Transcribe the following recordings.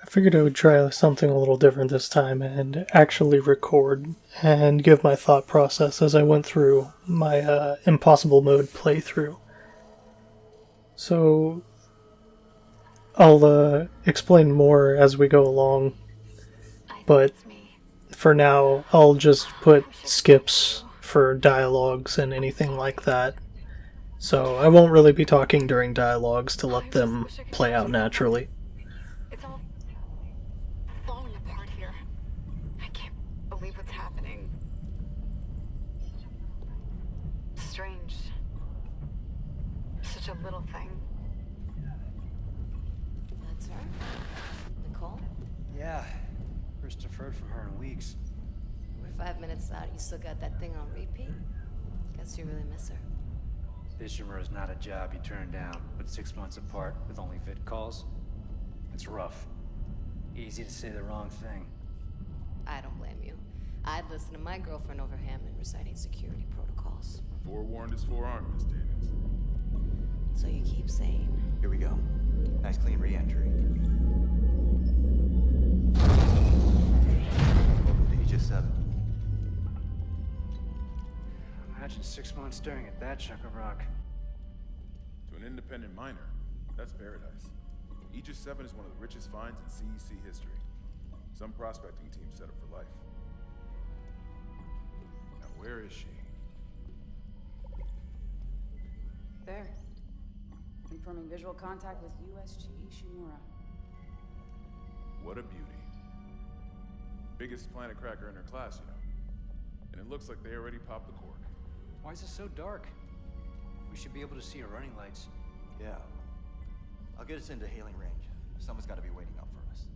I figured I would try something a little different this time and actually record and give my thought process as I went through my impossible mode playthrough. So I'll explain more as we go along, but for now I'll just put skips for dialogues and anything like that. So I won't really be talking during dialogues to let them play out naturally. It's all falling apart here. I can't believe what's happening. Strange. Such a little thing. That's her? Nicole? Yeah. First deferred from her in weeks. We're 5 minutes out. You still got that thing on repeat? Guess you really miss her. Ishimura is not a job you turn down, but 6 months apart with only vid calls. It's rough. Easy to say the wrong thing. I don't blame you. I'd listen to my girlfriend over Hammond reciting security protocols. Forewarned is forearmed, Miss Daniels. So you keep saying. Here we go. Nice clean re-entry. Welcome to Aegis 7. Imagine 6 months staring at that chunk of rock. To an independent miner, that's paradise. Aegis 7 is one of the richest finds in CEC history. Some prospecting team set up for life. Now where is she? There. Confirming visual contact with USG Ishimura. What a beauty. Biggest planet cracker in her class, you know. And it looks like they already popped the cork. Why is it so dark? We should be able to see her running lights. Yeah. I'll get us into hailing range. Someone's got to be waiting up for us.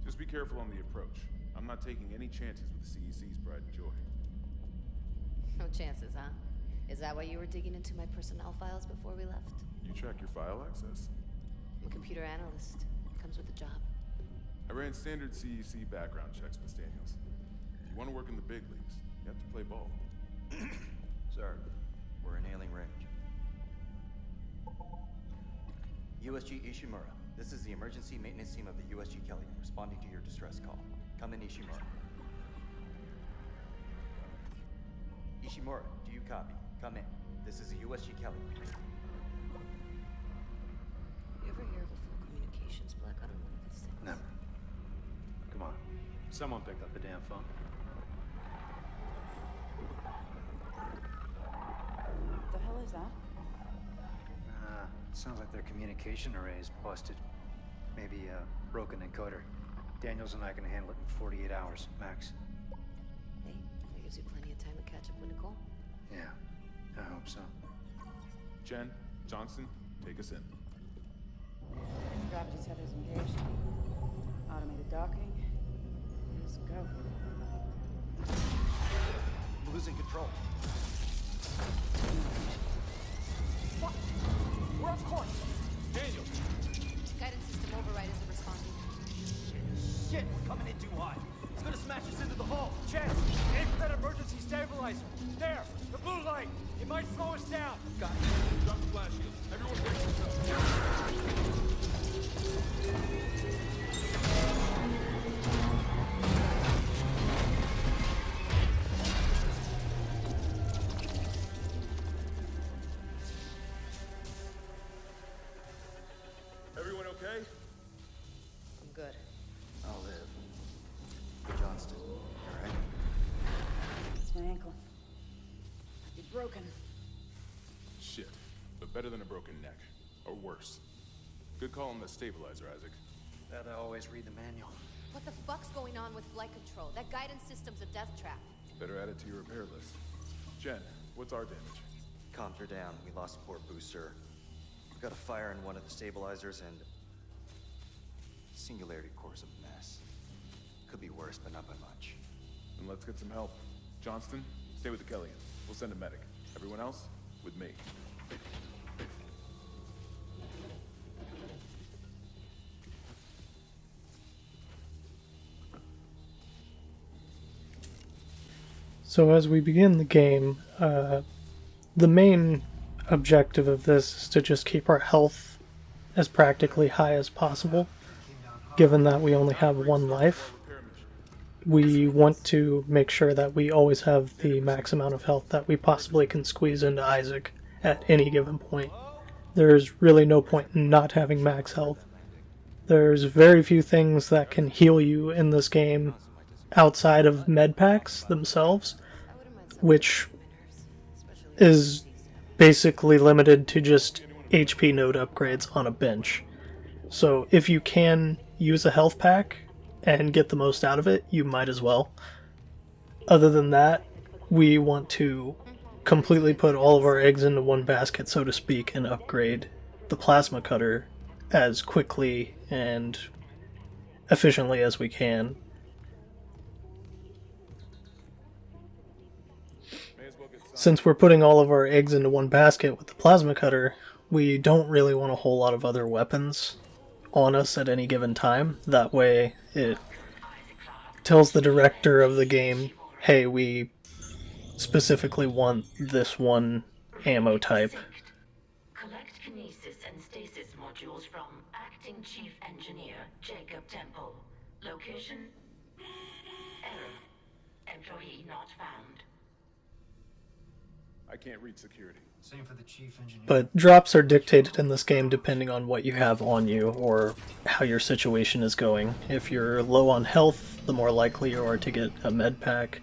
Just be careful on the approach. I'm not taking any chances with the CEC's pride and joy. No chances, huh? Is that why you were digging into my personnel files before we left? You track your file access? I'm a computer analyst. Comes with the job. I ran standard CEC background checks, Miss Daniels. If you want to work in the big leagues, you have to play ball. Sir, we're in hailing range. USG Ishimura, this is the emergency maintenance team of the USG Kelly, responding to your distress call. Come in, Ishimura. Ishimura, do you copy? Come in. This is the USG Kelly. You ever hear of a full communications blackout on one of these things? Never. Come on. Someone pick up the damn phone. The hell is that? Sounds like their communication array is busted. Maybe a broken encoder. Daniels and I can handle it in 48 hours, max. Hey, that gives you plenty of time to catch up with Nicole. Yeah, I hope so. Jen, Johnston, take us in. Gravity tethers engaged. Automated docking. Let's go. I'm losing control. What? We're off course. Daniel! Guidance system override isn't responding. Shit, we're coming in too hot. It's gonna smash us into the hull. Jen, aim for that emergency stabilizer. There, the blue light. It might slow us down. Got it. Drop the flash shield. Everyone brace yourself. Everyone okay? I'm good. I'll live. Johnston, all right? It's my ankle. It's broken. Shit. But better than a broken neck. Or worse. Good call on the stabilizer, Isaac. Gotta always read the manual. What the fuck's going on with flight control? That guidance system's a death trap. Better add it to your repair list. Jen, what's our damage? Comms are down. We lost a port booster. We've got a fire in one of the stabilizers and... Singularity core's a mess. Could be worse, but not by much. Then let's get some help. Johnston, stay with the Kellyan. We'll send a medic. Everyone else, with me. So as we begin the game, the main objective of this is to just keep our health as practically high as possible. given that we only have one life, we want to make sure that we always have the max amount of health that we possibly can squeeze into Isaac at any given point. There's really no point in not having max health. There's very few things that can heal you in this game outside of med packs themselves, which is basically limited to just HP node upgrades on a bench. So if you can use a health pack and get the most out of it, you might as well. Other than that, we want to completely put all of our eggs into one basket, so to speak, and upgrade the plasma cutter as quickly and efficiently as we can. Since we're putting all of our eggs into one basket with the plasma cutter, we don't really want a whole lot of other weapons on us at any given time. That way it tells the director of the game, hey, we specifically want this one ammo type. Collect kinesis and stasis modules from Acting Chief Engineer Jacob Temple. Location? Error. Employee not found. I can't reach security. Same for the chief engineer. But drops are dictated in this game depending on what you have on you or how your situation is going. If you're low on health, the more likely you are to get a med pack.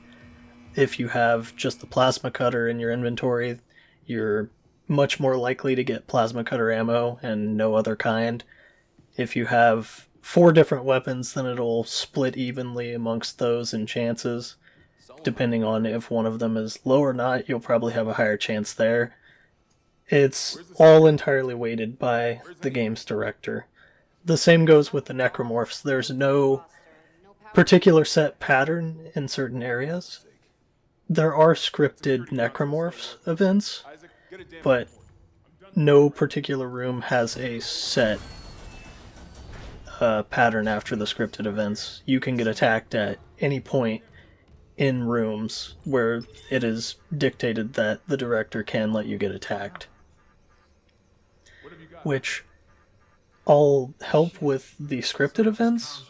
If you have just the plasma cutter in your inventory, you're much more likely to get plasma cutter ammo and no other kind. If you have 4 different weapons, then it'll split evenly amongst those in chances. Depending on if one of them is low or not, you'll probably have a higher chance there. It's all entirely weighted by the game's director. The same goes with the necromorphs. There's no particular set pattern in certain areas. There are scripted necromorphs events, but no particular room has a set pattern after the scripted events. You can get attacked at any point in rooms where it is dictated that the director can let you get attacked. Which I'll help with the scripted events.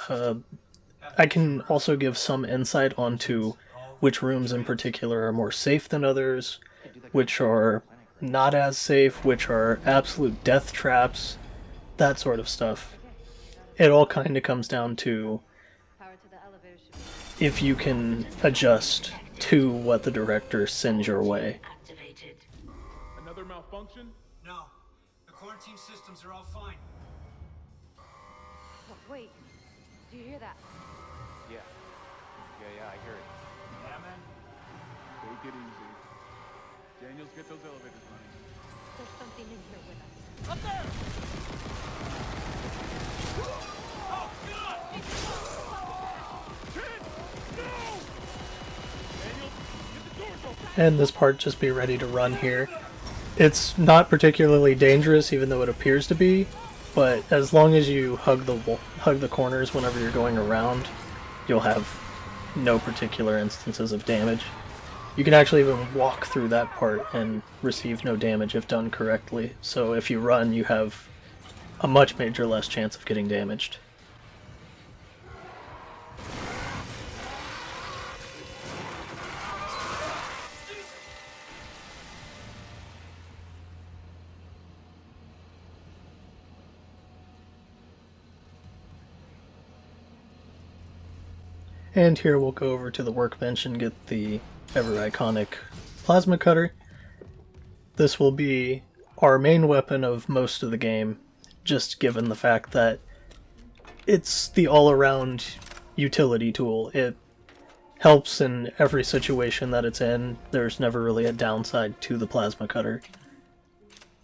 I can also give some insight onto which rooms in particular are more safe than others, which are not as safe, which are absolute death traps, that sort of stuff. It all kind of comes down to if you can adjust to what the director sends your way. Another malfunction? No. The quarantine systems are all fine. Oh, wait. Do you hear that? Yeah. Yeah, I hear it. Yeah, man. Take it easy. Daniels, get those elevators running. There's something in here with us. Up there! Oh, God! And this part, just be ready to run here. It's not particularly dangerous, even though it appears to be, but as long as you hug the corners whenever you're going around, you'll have no particular instances of damage. You can actually even walk through that part and receive no damage if done correctly, so if you run, you have a much less chance of getting damaged. And here we'll go over to the workbench and get the ever-iconic plasma cutter. This will be our main weapon of most of the game, just given the fact that it's the all-around utility tool. It helps in every situation that it's in. There's never really a downside to the plasma cutter.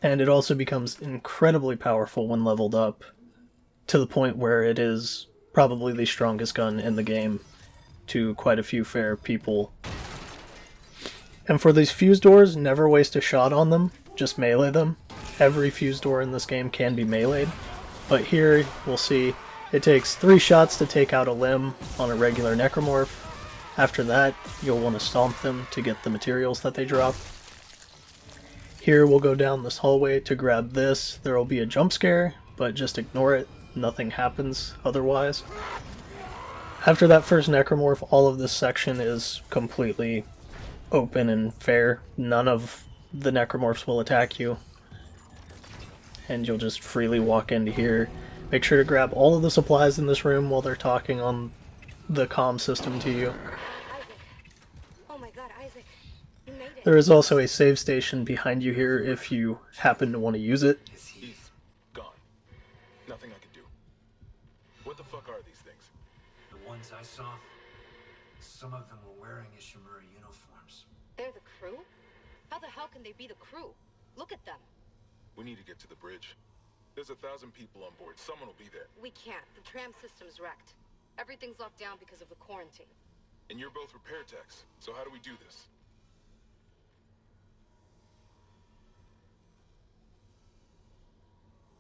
And it also becomes incredibly powerful when leveled up, to the point where it is probably the strongest gun in the game to quite a few fair people. And for these fuse doors, never waste a shot on them, just melee them. Every fuse door in this game can be meleeed, but here we'll see it takes 3 shots to take out a limb on a regular necromorph. After that, you'll want to stomp them to get the materials that they drop. Here we'll go down this hallway to grab this. There will be a jump scare, but just ignore it. nothing happens otherwise. After that first necromorph, all of this section is completely open and fair. None of the necromorphs will attack you, and you'll just freely walk into here. Make sure to grab all of the supplies in this room while they're talking on the comm system to you. Isaac. Oh my god, Isaac. You made it. There is also a save station behind you here if you happen to want to use it. He's gone. Nothing I can do. What the fuck are these things? The ones I saw, some of them were wearing Ishimura uniforms. They're the crew? How the hell can they be the crew? Look at them. We need to get to the bridge. There's 1,000 people on board. Someone will be there. We can't. The tram system's wrecked. Everything's locked down because of the quarantine. And you're both repair techs. So how do we do this?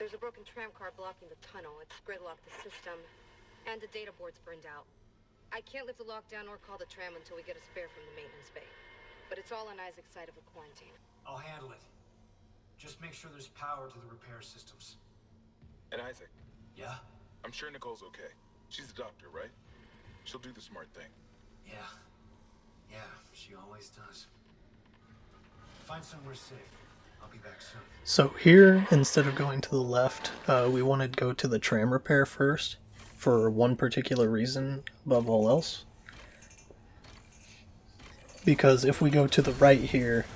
There's a broken tram car blocking the tunnel. It's gridlocked the system. And the data board's burned out. I can't lift the lockdown or call the tram until we get a spare from the maintenance bay. But it's all on Isaac's side of the quarantine. I'll handle it. Just make sure there's power to the repair systems. And Isaac, Yeah? I'm sure Nicole's okay. She's a doctor, right? She'll do the smart thing. Yeah. Yeah, she always does. Find somewhere safe. I'll be back soon. So here, instead of going to the left, we want to go to the tram repair first, for one particular reason above all else. Because if we go to the right here,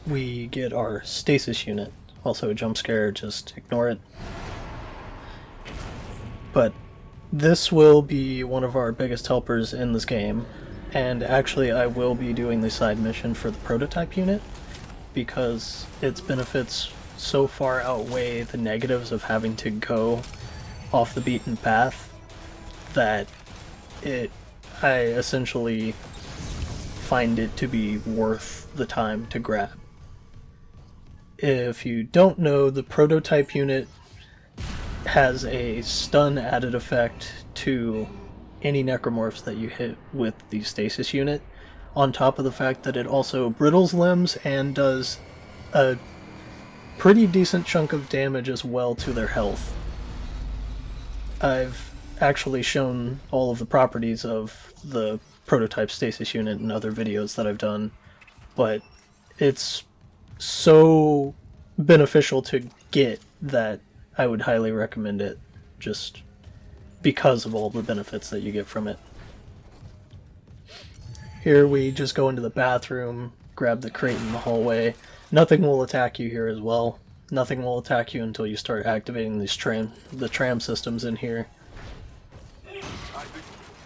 we get our stasis unit. Also a jump scare, just ignore it. But this will be one of our biggest helpers in this game, and actually I will be doing the side mission for the prototype unit, because its benefits so far outweigh the negatives of having to go off the beaten path that I essentially find it to be worth the time to grab. If you don't know, the prototype unit has a stun added effect to any necromorphs that you hit with the stasis unit, on top of the fact that it also brittles limbs and does a pretty decent chunk of damage as well to their health. I've actually shown all of the properties of the prototype stasis unit in other videos that I've done, but it's so beneficial to get that I would highly recommend it, just because of all the benefits that you get from it. Here we just go into the bathroom, grab the crate in the hallway. Nothing will attack you here as well. Nothing will attack you until you start activating these the tram systems in here.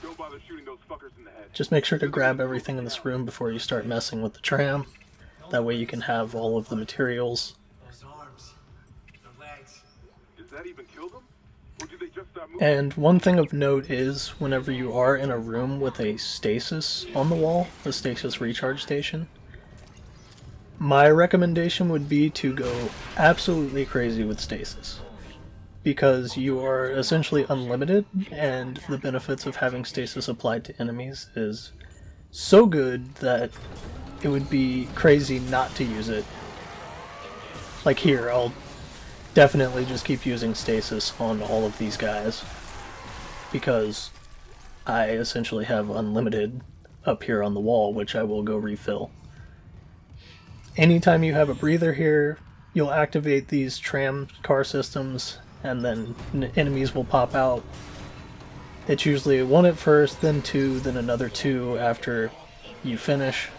Don't bother shooting those fuckers in the head. Just make sure to grab everything in this room before you start messing with the tram. That way you can have all of the materials. Those arms. The legs. Does that even kill them? Or do they just start moving? And one thing of note is, whenever you are in a room with a stasis on the wall, a stasis recharge station, my recommendation would be to go absolutely crazy with stasis. Because you are essentially unlimited, and the benefits of having stasis applied to enemies is so good that it would be crazy not to use it. Like here, I'll definitely just keep using stasis on all of these guys, because I essentially have unlimited up here on the wall, which I will go refill. Anytime you have a breather here, you'll activate these tram car systems, and then enemies will pop out. It's usually one at first, then two, then another two after you finish.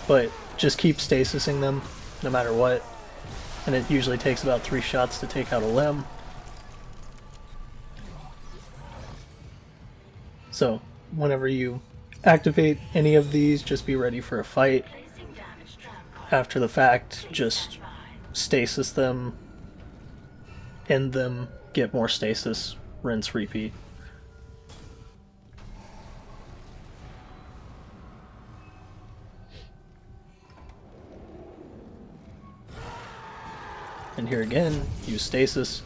But just keep stasising them, no matter what. And it usually takes about 3 shots to take out a limb. So, whenever you activate any of these, just be ready for a fight. After the fact, just stasis them, end them, get more stasis, rinse, repeat. And here again, use stasis.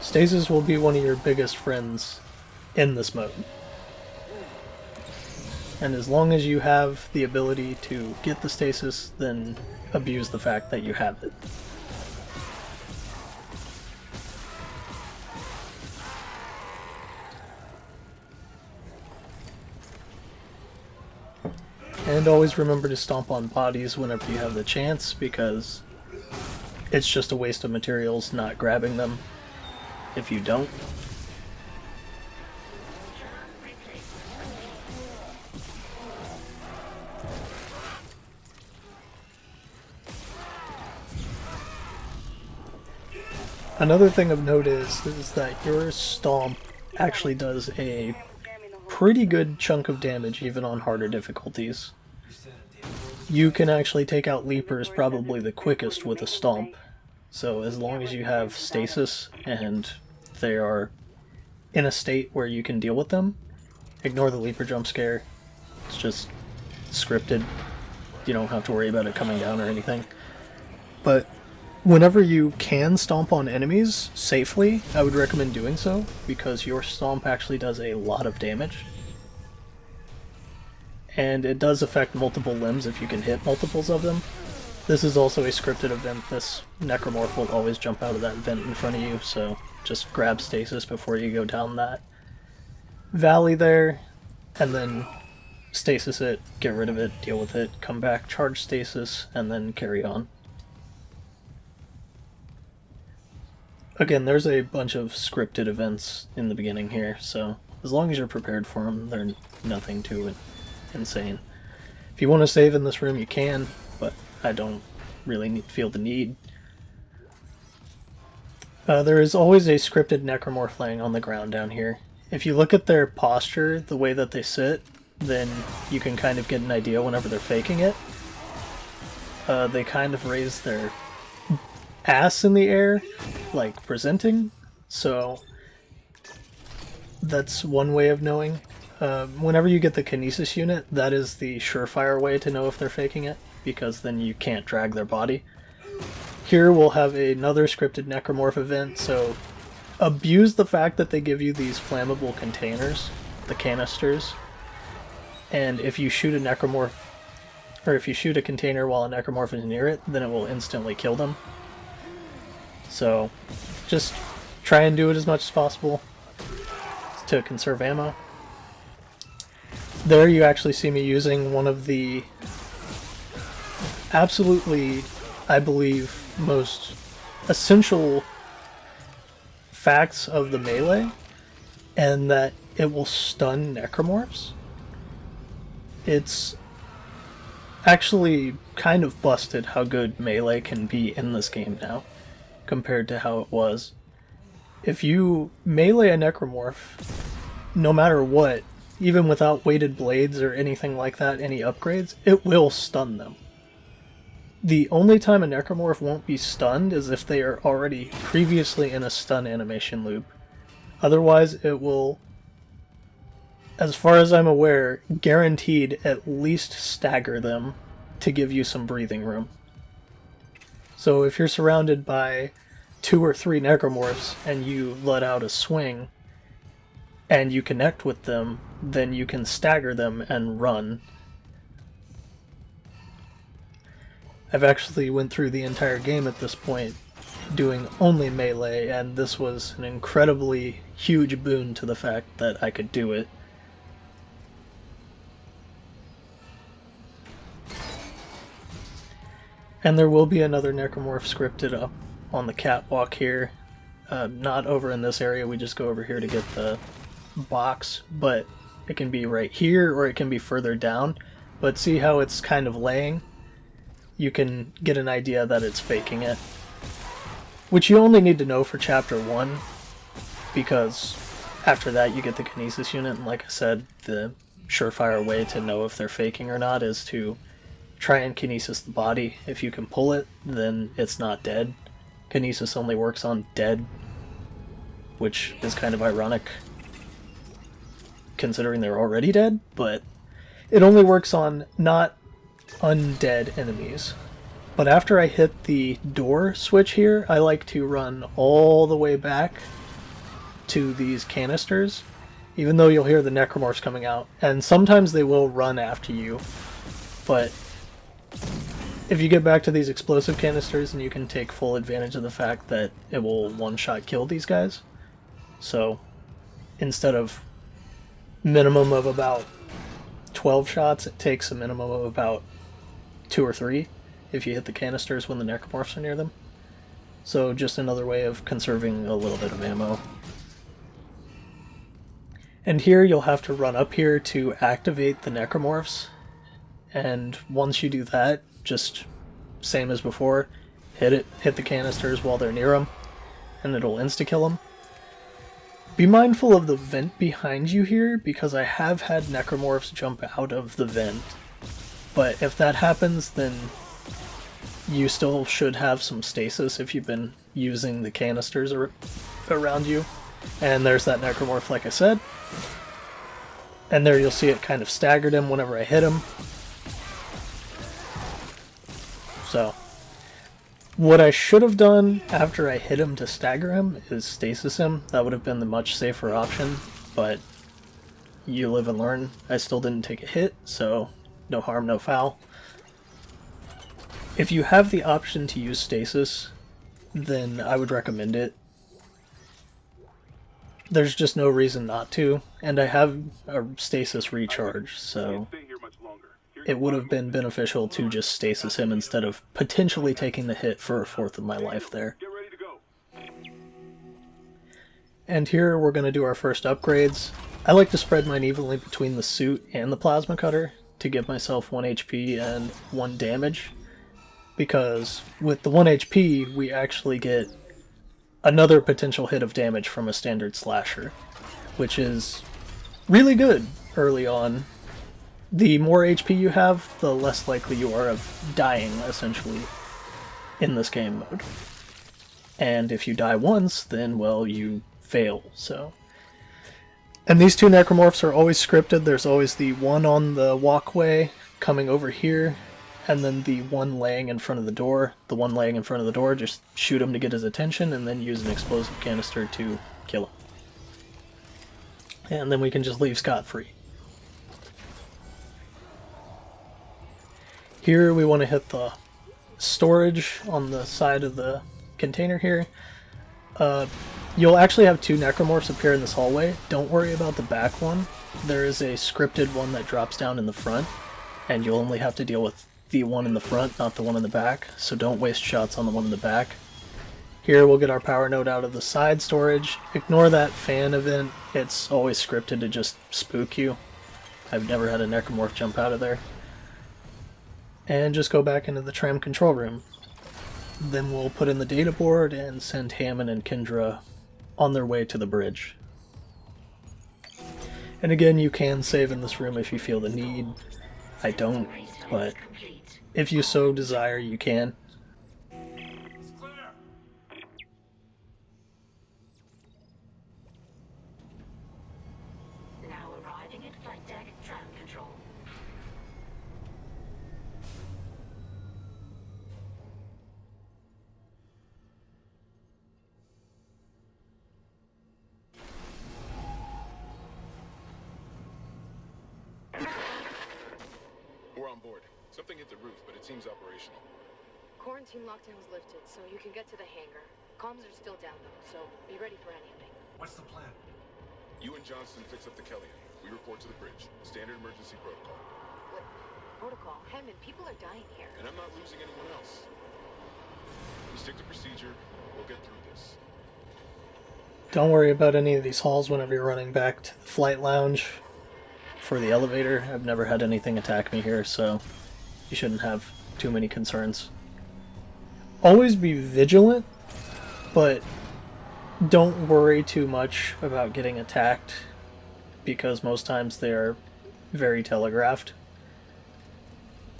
Stasis will be one of your biggest friends in this mode. And as long as you have the ability to get the stasis, then abuse the fact that you have it. And always remember to stomp on bodies whenever you have the chance, because it's just a waste of materials not grabbing them if you don't. Another thing of note is that your stomp actually does a pretty good chunk of damage even on harder difficulties. You can actually take out leapers probably the quickest with a stomp. So as long as you have stasis and they are in a state where you can deal with them, ignore the leaper jump scare. It's just scripted. You don't have to worry about it coming down or anything. But whenever you can stomp on enemies safely, I would recommend doing so, because your stomp actually does a lot of damage. And it does affect multiple limbs if you can hit multiples of them. This is also a scripted event. This necromorph will always jump out of that vent in front of you, so just grab stasis before you go down that valley there, and then stasis it, get rid of it, deal with it, come back, charge stasis, and then carry on. Again, there's a bunch of scripted events in the beginning here, so as long as you're prepared for them, they're nothing too insane. If you want to save in this room, you can, but I don't really feel the need. There is always a scripted necromorph laying on the ground down here. If you look at their posture, the way that they sit, then you can kind of get an idea whenever they're faking it. They kind of raise their ass in the air, like presenting, so that's one way of knowing. Whenever you get the kinesis unit, that is the surefire way to know if they're faking it, because then you can't drag their body. Here we'll have another scripted necromorph event, so abuse the fact that they give you these flammable containers, the canisters, and if you shoot a necromorph, or if you shoot a container while a necromorph is near it, then it will instantly kill them. So just try and do it as much as possible to conserve ammo. There you actually see me using one of the absolutely, I believe, most essential facts of the melee, and that it will stun necromorphs. It's actually kind of busted how good melee can be in this game now, compared to how it was. If you melee a necromorph, no matter what, even without weighted blades or anything like that, any upgrades, it will stun them. The only time a necromorph won't be stunned is if they are already previously in a stun animation loop. Otherwise, it will, as far as I'm aware, guaranteed at least stagger them to give you some breathing room. So if you're surrounded by 2 or 3 necromorphs and you let out a swing and you connect with them, then you can stagger them and run. I've actually went through the entire game at this point doing only melee, and this was an incredibly huge boon to the fact that I could do it. And there will be another necromorph scripted up on the catwalk here. Not over in this area, we just go over here to get the box, but it can be right here or it can be further down. But see how it's kind of laying? You can get an idea that it's faking it. Which you only need to know for Chapter 1, because after that you get the kinesis unit, and like I said, the surefire way to know if they're faking or not is to try and kinesis the body. If you can pull it, then it's not dead. Kinesis only works on dead, which is kind of ironic considering they're already dead, but it only works on not undead enemies. But after I hit the door switch here, I like to run all the way back to these canisters even though you'll hear the necromorphs coming out. And sometimes they will run after you, but if you get back to these explosive canisters, and you can take full advantage of the fact that it will one-shot kill these guys. So instead of minimum of about 12 shots, it takes a minimum of about 2 or 3 if you hit the canisters when the necromorphs are near them. So just another way of conserving a little bit of ammo. And here you'll have to run up here to activate the necromorphs. And once you do that, just same as before, hit the canisters while they're near them, and it'll insta-kill them. Be mindful of the vent behind you here, because I have had necromorphs jump out of the vent. But if that happens, then you still should have some stasis if you've been using the canisters around you. And there's that necromorph, like I said. And there you'll see it kind of staggered him whenever I hit him. So, what I should have done after I hit him to stagger him is stasis him. That would have been the much safer option, but you live and learn. I still didn't take a hit, so no harm, no foul. If you have the option to use stasis, then I would recommend it. There's just no reason not to, and I have a stasis recharge, so it would have been beneficial to just stasis him instead of potentially taking the hit for a fourth of my life there. And here we're going to do our first upgrades. I like to spread mine evenly between the suit and the plasma cutter to give myself 1 HP and 1 damage, because with the 1 HP we actually get another potential hit of damage from a standard slasher, which is really good early on. The more HP you have, the less likely you are of dying, essentially, in this game mode. And if you die once, then, well, you fail, so. And these 2 necromorphs are always scripted. There's always the one on the walkway coming over here, and then the one laying in front of the door. The one laying in front of the door, just shoot him to get his attention, and then use an explosive canister to kill him. And then we can just leave scot-free. Here we want to hit the storage on the side of the container here. You'll actually have 2 necromorphs appear in this hallway. Don't worry about the back one. There is a scripted one that drops down in the front, and you'll only have to deal with the one in the front, not the one in the back, so don't waste shots on the one in the back. Here we'll get our power node out of the side storage. Ignore that fan event. It's always scripted to just spook you. I've never had a necromorph jump out of there. And just go back into the tram control room. Then we'll put in the data board and send Hammond and Kendra on their way to the bridge. And again, you can save in this room if you feel the need. I don't, but if you so desire, you can. Now arriving at flight deck, tram control. We're on board. Something hit the roof, but it seems operational. Quarantine lockdown was lifted, so you can get to the hangar. Comms are still down though, so be ready for anything. What's the plan? You and Johnston fix up the Kellyan. We report to the bridge. Standard emergency protocol. What protocol? Hammond, people are dying here. And I'm not losing anyone else. We stick to procedure. We'll get through this. Don't worry about any of these halls whenever you're running back to the flight lounge for the elevator. I've never had anything attack me here, so you shouldn't have too many concerns. Always be vigilant, but don't worry too much about getting attacked, because most times they are very telegraphed.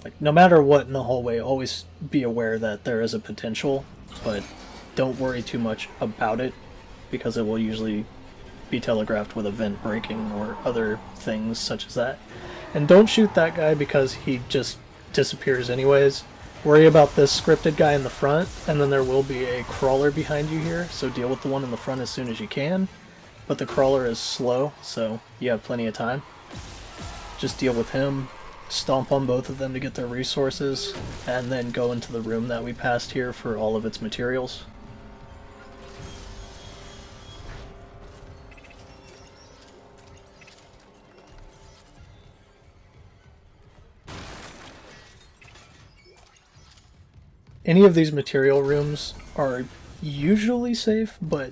Like, no matter what in the hallway, always be aware that there is a potential, but don't worry too much about it, because it will usually be telegraphed with a vent breaking or other things such as that. And don't shoot that guy because he just disappears anyways. Worry about this scripted guy in the front, and then there will be a crawler behind you here, so deal with the one in the front as soon as you can. but the crawler is slow, so you have plenty of time. Just deal with him, stomp on both of them to get their resources, and then go into the room that we passed here for all of its materials. Any of these material rooms are usually safe, but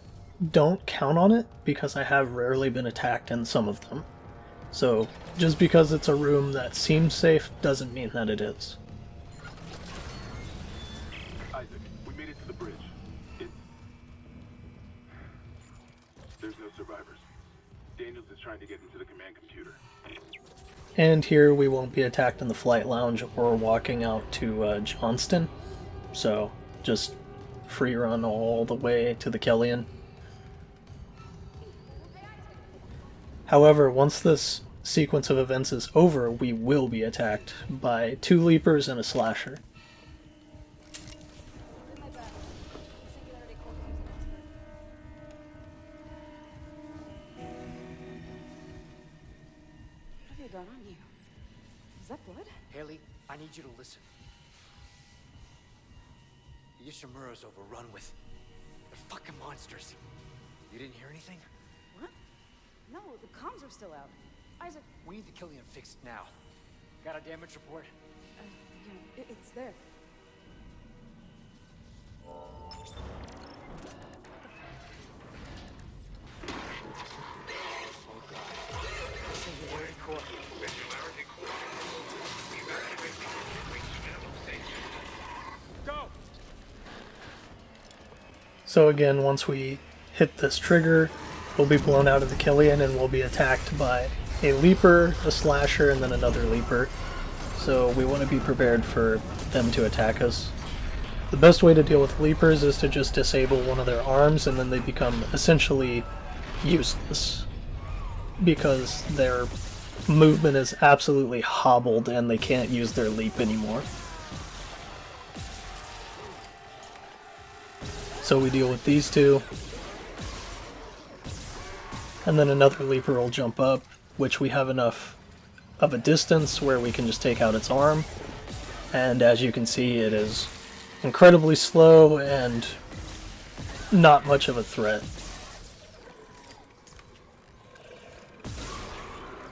don't count on it because I have rarely been attacked in some of them. So just because it's a room that seems safe doesn't mean that it is. Isaac, we made it to the bridge. There's no survivors. Daniels is trying to get into the command computer. And here we won't be attacked in the flight lounge or walking out to Johnston. So just free run all the way to the Kellyan. However, once this sequence of events is over, we will be attacked by 2 Leapers and a Slasher. What have you got on you? Is that blood? Haley, I need you to listen. The Ishimura's overrun with... They're fucking monsters. You didn't hear anything? What? No, the comms are still out. Isaac... We need the Killian fixed now. Got a damage report? Yeah, it's there. Singularity core. Go! So again, once we hit this trigger, we'll be blown out of the Killian and we'll be attacked by a Leaper, a Slasher, and then another Leaper. So we want to be prepared for them to attack us. The best way to deal with Leapers is to just disable one of their arms and then they become essentially useless. Because their movement is absolutely hobbled and they can't use their leap anymore. So we deal with these 2. And then another Leaper will jump up, which we have enough of a distance where we can just take out its arm. And as you can see, it is incredibly slow and not much of a threat.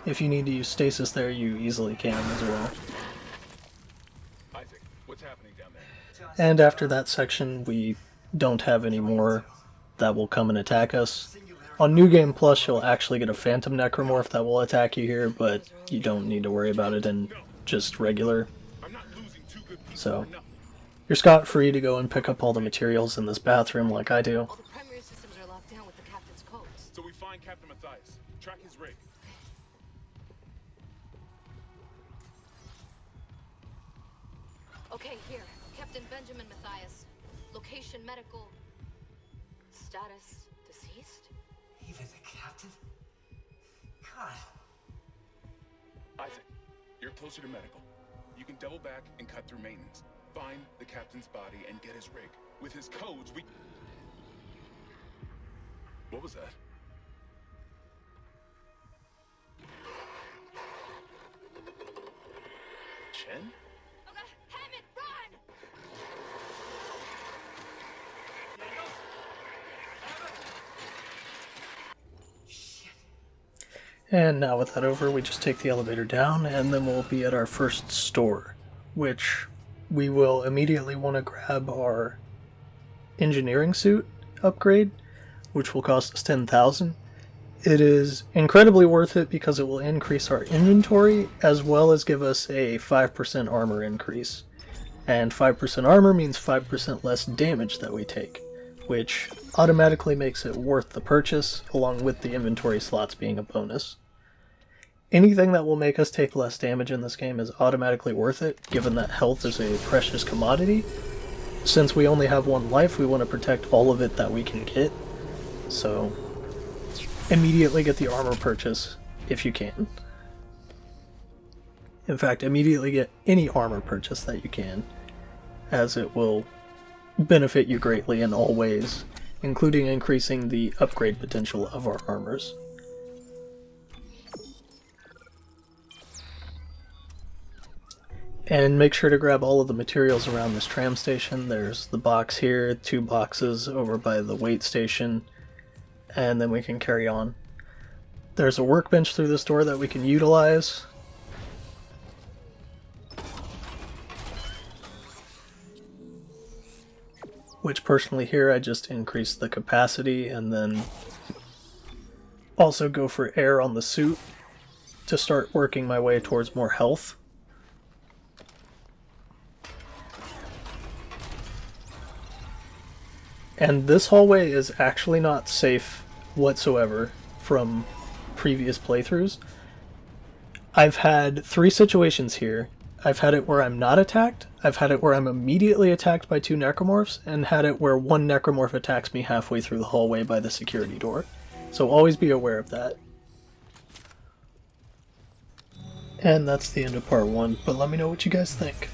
If you need to use stasis there, you easily can as well. Isaac, what's happening down there? And after that section, we don't have any more that will come and attack us. On New Game Plus, you'll actually get a Phantom Necromorph that will attack you here, but you don't need to worry about it in just regular. So, you're scot-free to go and pick up all the materials in this bathroom like I do. All the primary systems are locked down with the captain's codes. So we find Captain Matthias. Track his rig. Okay, here. Captain Benjamin Matthias. Location medical. Status deceased? Even the captain? God. Isaac, you're closer to medical. You can double back and cut through maintenance. Find the captain's body and get his rig. With his codes, we... What was that? Chen? Hammond, run! And now with that over, we just take the elevator down, and then we'll be at our first store, which we will immediately want to grab our engineering suit upgrade, which will cost us 10,000. It is incredibly worth it because it will increase our inventory, as well as give us a 5% armor increase. And 5% armor means 5% less damage that we take, which automatically makes it worth the purchase, along with the inventory slots being a bonus. Anything that will make us take less damage in this game is automatically worth it, given that health is a precious commodity. Since we only have 1 life, we want to protect all of it that we can get. So, immediately get the armor purchase if you can. In fact, immediately get any armor purchase that you can, as it will benefit you greatly in all ways. including increasing the upgrade potential of our armors. And make sure to grab all of the materials around this tram station. There's the box here, 2 boxes over by the wait station, and then we can carry on. There's a workbench through this door that we can utilize. Which personally here I just increase the capacity and then also go for air on the suit to start working my way towards more health. And this hallway is actually not safe whatsoever from previous playthroughs. I've had 3 situations here. I've had it where I'm not attacked, I've had it where I'm immediately attacked by 2 necromorphs, and had it where 1 necromorph attacks me halfway through the hallway by the security door. So always be aware of that. And that's the end of part 1, but let me know what you guys think.